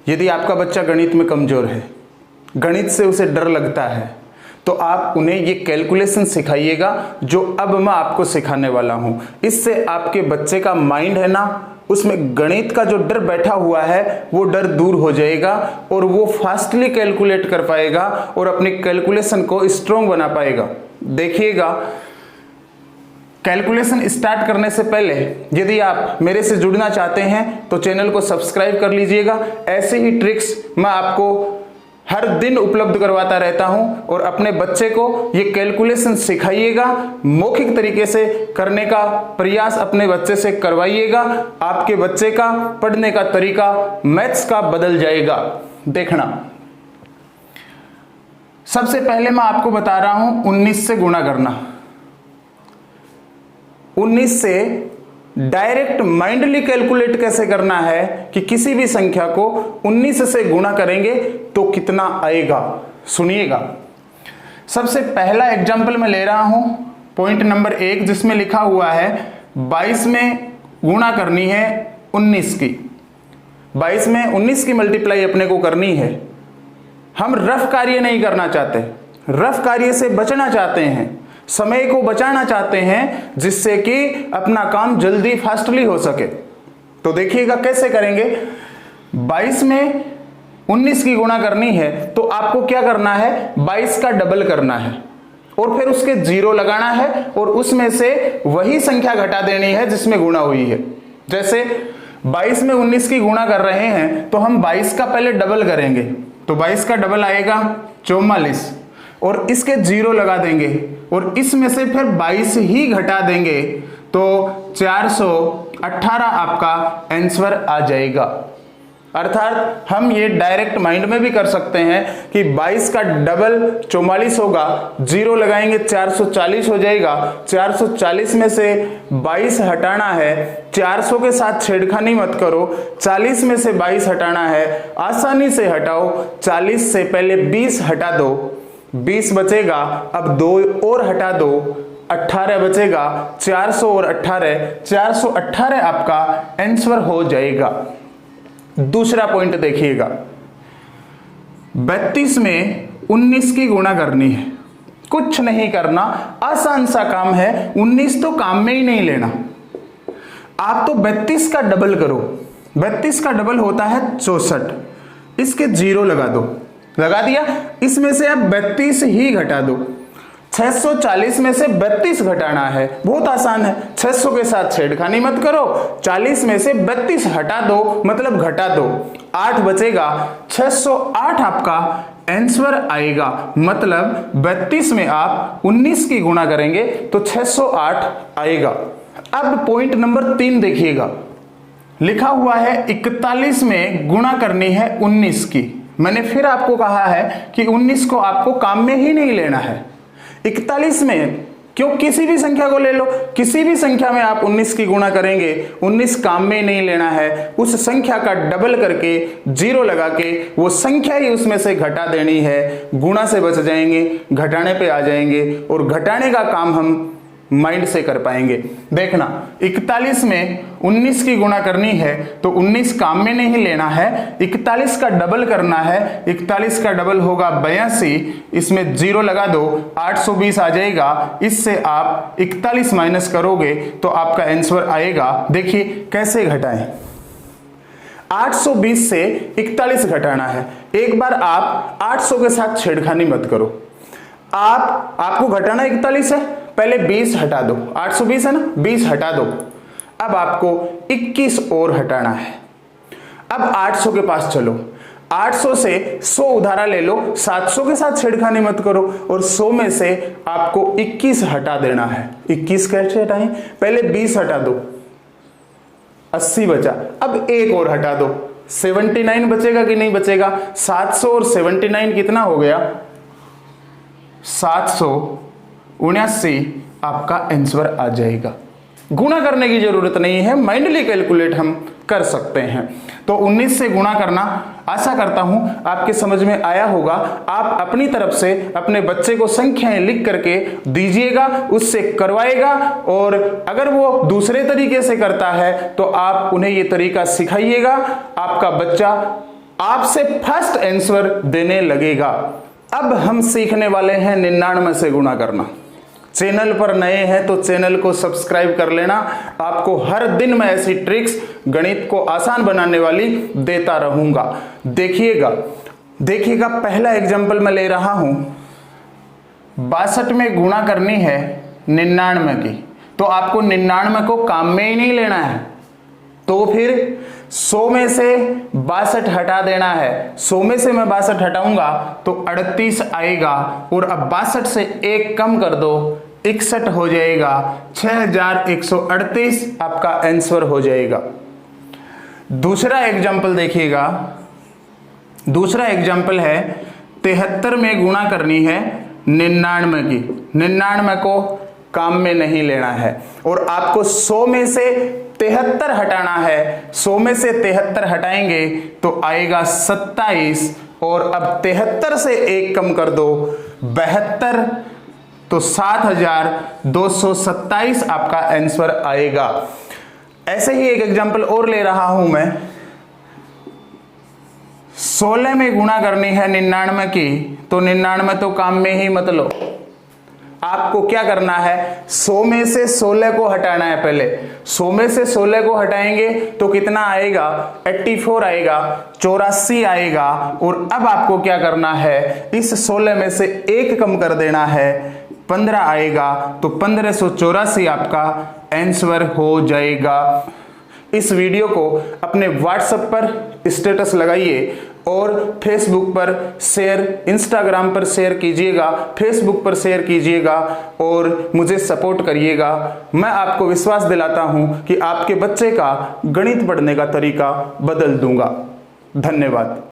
यदि आपका बच्चा गणित में कमज़ोर है, गणित से उसे डर लगता है, तो आप उन्हें ये कैलकुलेशन सिखाइएगा जो अब मैं आपको सिखाने वाला हूँ। इससे आपके बच्चे का माइंड है ना, उसमें गणित का जो डर बैठा हुआ है वो डर दूर हो जाएगा और वो फास्टली कैलकुलेट कर पाएगा और अपनी कैलकुलेशन को स्ट्रॉन्ग बना पाएगा। देखिएगा, कैलकुलेशन स्टार्ट करने से पहले यदि आप मेरे से जुड़ना चाहते हैं तो चैनल को सब्सक्राइब कर लीजिएगा। ऐसे ही ट्रिक्स मैं आपको हर दिन उपलब्ध करवाता रहता हूं और अपने बच्चे को ये कैलकुलेशन सिखाइएगा, मौखिक तरीके से करने का प्रयास अपने बच्चे से करवाइएगा। आपके बच्चे का पढ़ने का तरीका मैथ्स का बदल जाएगा। देखना, सबसे पहले मैं आपको बता रहा हूं 19 से गुणा करना। 19 से डायरेक्ट माइंडली कैलकुलेट कैसे करना है कि किसी भी संख्या को 19 से गुणा करेंगे तो कितना आएगा, सुनिएगा। सबसे पहला एग्जांपल मैं ले रहा हूं, पॉइंट नंबर 1, जिसमें लिखा हुआ है 22 में गुणा करनी है 19 की। 22 में 19 की मल्टीप्लाई अपने को करनी है। हम रफ कार्य नहीं करना चाहते, रफ कार्य से बचना चाहते हैं, समय को बचाना चाहते हैं, जिससे कि अपना काम जल्दी फास्टली हो सके। तो देखिएगा कैसे करेंगे। 22 में 19 की गुणा करनी है तो आपको क्या करना है, 22 का डबल करना है और फिर उसके 0 लगाना है और उसमें से वही संख्या घटा देनी है जिसमें गुणा हुई है। जैसे 22 में 19 की गुणा कर रहे हैं तो हम 22 का पहले डबल करेंगे, तो 22 का डबल आएगा 44 और इसके 0 लगा देंगे और इसमें से फिर 22 ही घटा देंगे तो 418 आपका आंसर आ जाएगा। अर्थात हम ये डायरेक्ट माइंड में भी कर सकते हैं कि 22 का डबल 44 होगा, 0 लगाएंगे 440 हो जाएगा। 440 में से 22 हटाना है, 400 के साथ छेड़खानी मत करो, 40 में से 22 हटाना है, आसानी से हटाओ। 40 से पहले 20 हटा दो, 20 बचेगा, अब 2 और हटा दो, 18 बचेगा। 400 और 18, 418 आपका आंसर हो जाएगा। दूसरा पॉइंट देखिएगा, 32 में 19 की गुणा करनी है। कुछ नहीं करना, आसान सा काम है। 19 तो काम में ही नहीं लेना, आप तो 32 का डबल करो। 32 का डबल होता है 64, इसके 0 लगा दो, लगा दिया। इसमें से अब 32 ही घटा दो। 640 में से 32 घटाना है, बहुत आसान है। 600 के साथ छेड़खानी मत करो, 40 में से 32 हटा दो, मतलब घटा दो, 8 बचेगा। 608 आपका आंसर आएगा। मतलब 32 में आप 19 की गुणा करेंगे तो 608 आएगा। अब पॉइंट नंबर 3 देखिएगा, लिखा हुआ है 41 में गुणा करनी है 19 की। मैंने फिर आपको कहा है कि 19 को आपको काम में ही नहीं लेना है। 41 में क्यों, किसी भी संख्या को ले लो, किसी भी संख्या में आप 19 की गुणा करेंगे, 19 काम में नहीं लेना है। उस संख्या का डबल करके 0 लगा के वो संख्या ही उसमें से घटा देनी है। गुणा से बच जाएंगे, घटाने पे आ जाएंगे और घटाने का काम हम माइंड से कर पाएंगे। देखना, 41 में 19 की गुणा करनी है तो 19 काम में नहीं लेना है, 41 का डबल करना है। 41 का डबल होगा 82, इसमें 0 लगा दो, 820 आ जाएगा। इससे आप 41 माइनस करोगे तो आपका आंसर आएगा। देखिए कैसे घटाएं, 820 से 41 घटाना है। एक बार आप 800 के साथ छेड़खानी मत करो, आपको घटाना 41 है, पहले 20 हटा दो। 820 है ना, 20 हटा दो। अब आपको 21 और हटाना है। अब 800 के पास चलो, 800 से 100 उधारा ले लो, 700 के साथ छेड़खानी मत करो और 100 में से आपको 21 हटा देना है। 21 कैसे हटाएं, पहले 20 हटा दो, 80 बचा। अब एक और हटा दो, 79 बचेगा कि नहीं बचेगा। 700 और 79 कितना हो गया, 779 आपका आंसर आ जाएगा। गुणा करने की जरूरत नहीं है, माइंडली कैलकुलेट हम कर सकते हैं। तो 19 से गुणा करना आशा करता हूं आपके समझ में आया होगा। आप अपनी तरफ से अपने बच्चे को संख्याएं लिख करके दीजिएगा, उससे करवाएगा और अगर वो दूसरे तरीके से करता है तो आप उन्हें ये तरीका सिखाइएगा। आपका बच्चा आपसे फर्स्ट आंसर देने लगेगा। अब हम सीखने वाले हैं 99 से गुणा करना। चैनल पर नए हैं तो चैनल को सब्सक्राइब कर लेना। आपको हर दिन मैं ऐसी ट्रिक्स गणित को आसान बनाने वाली देता रहूंगा। देखिएगा पहला एग्जाम्पल मैं ले रहा हूं। 62 में गुणा करनी है 99 की, तो आपको 99 को काम में ही नहीं लेना है, तो फिर 100 में से 62 हटा देना है। 100 में से मैं 62 हटाऊंगा तो 38 आएगा, और अब 62 से 1 कम कर दो, 61 हो जाएगा। 6138 आपका आंसर हो जाएगा। दूसरा एग्जाम्पल देखिएगा। दूसरा एग्जाम्पल है 73 में गुणा करनी है 99 की। 99 को काम में नहीं लेना है, और आपको 100 में से 73 हटाना है। 100 में से 73 हटाएंगे तो आएगा 27, और अब 73 से 1 कम कर दो, 72, तो 7227 आपका आंसर आएगा। ऐसे ही एक एग्जांपल और ले रहा हूं मैं। 16 में गुणा करनी है 99 की, तो 99 तो काम में ही मत लो। आपको क्या करना है, 100 में से 16 को हटाना है। पहले 100 में से 16 को हटाएंगे तो कितना आएगा, 84 आएगा, 84 आएगा। और अब आपको क्या करना है, इस 16 में से 1 कम कर देना है, 15 आएगा, तो 1584 आपका आंसर हो जाएगा। इस वीडियो को अपने व्हाट्सएप पर स्टेटस लगाइए, और फेसबुक पर शेयर, इंस्टाग्राम पर शेयर कीजिएगा, फेसबुक पर शेयर कीजिएगा, और मुझे सपोर्ट करिएगा। मैं आपको विश्वास दिलाता हूं कि आपके बच्चे का गणित पढ़ने का तरीका बदल दूंगा। धन्यवाद।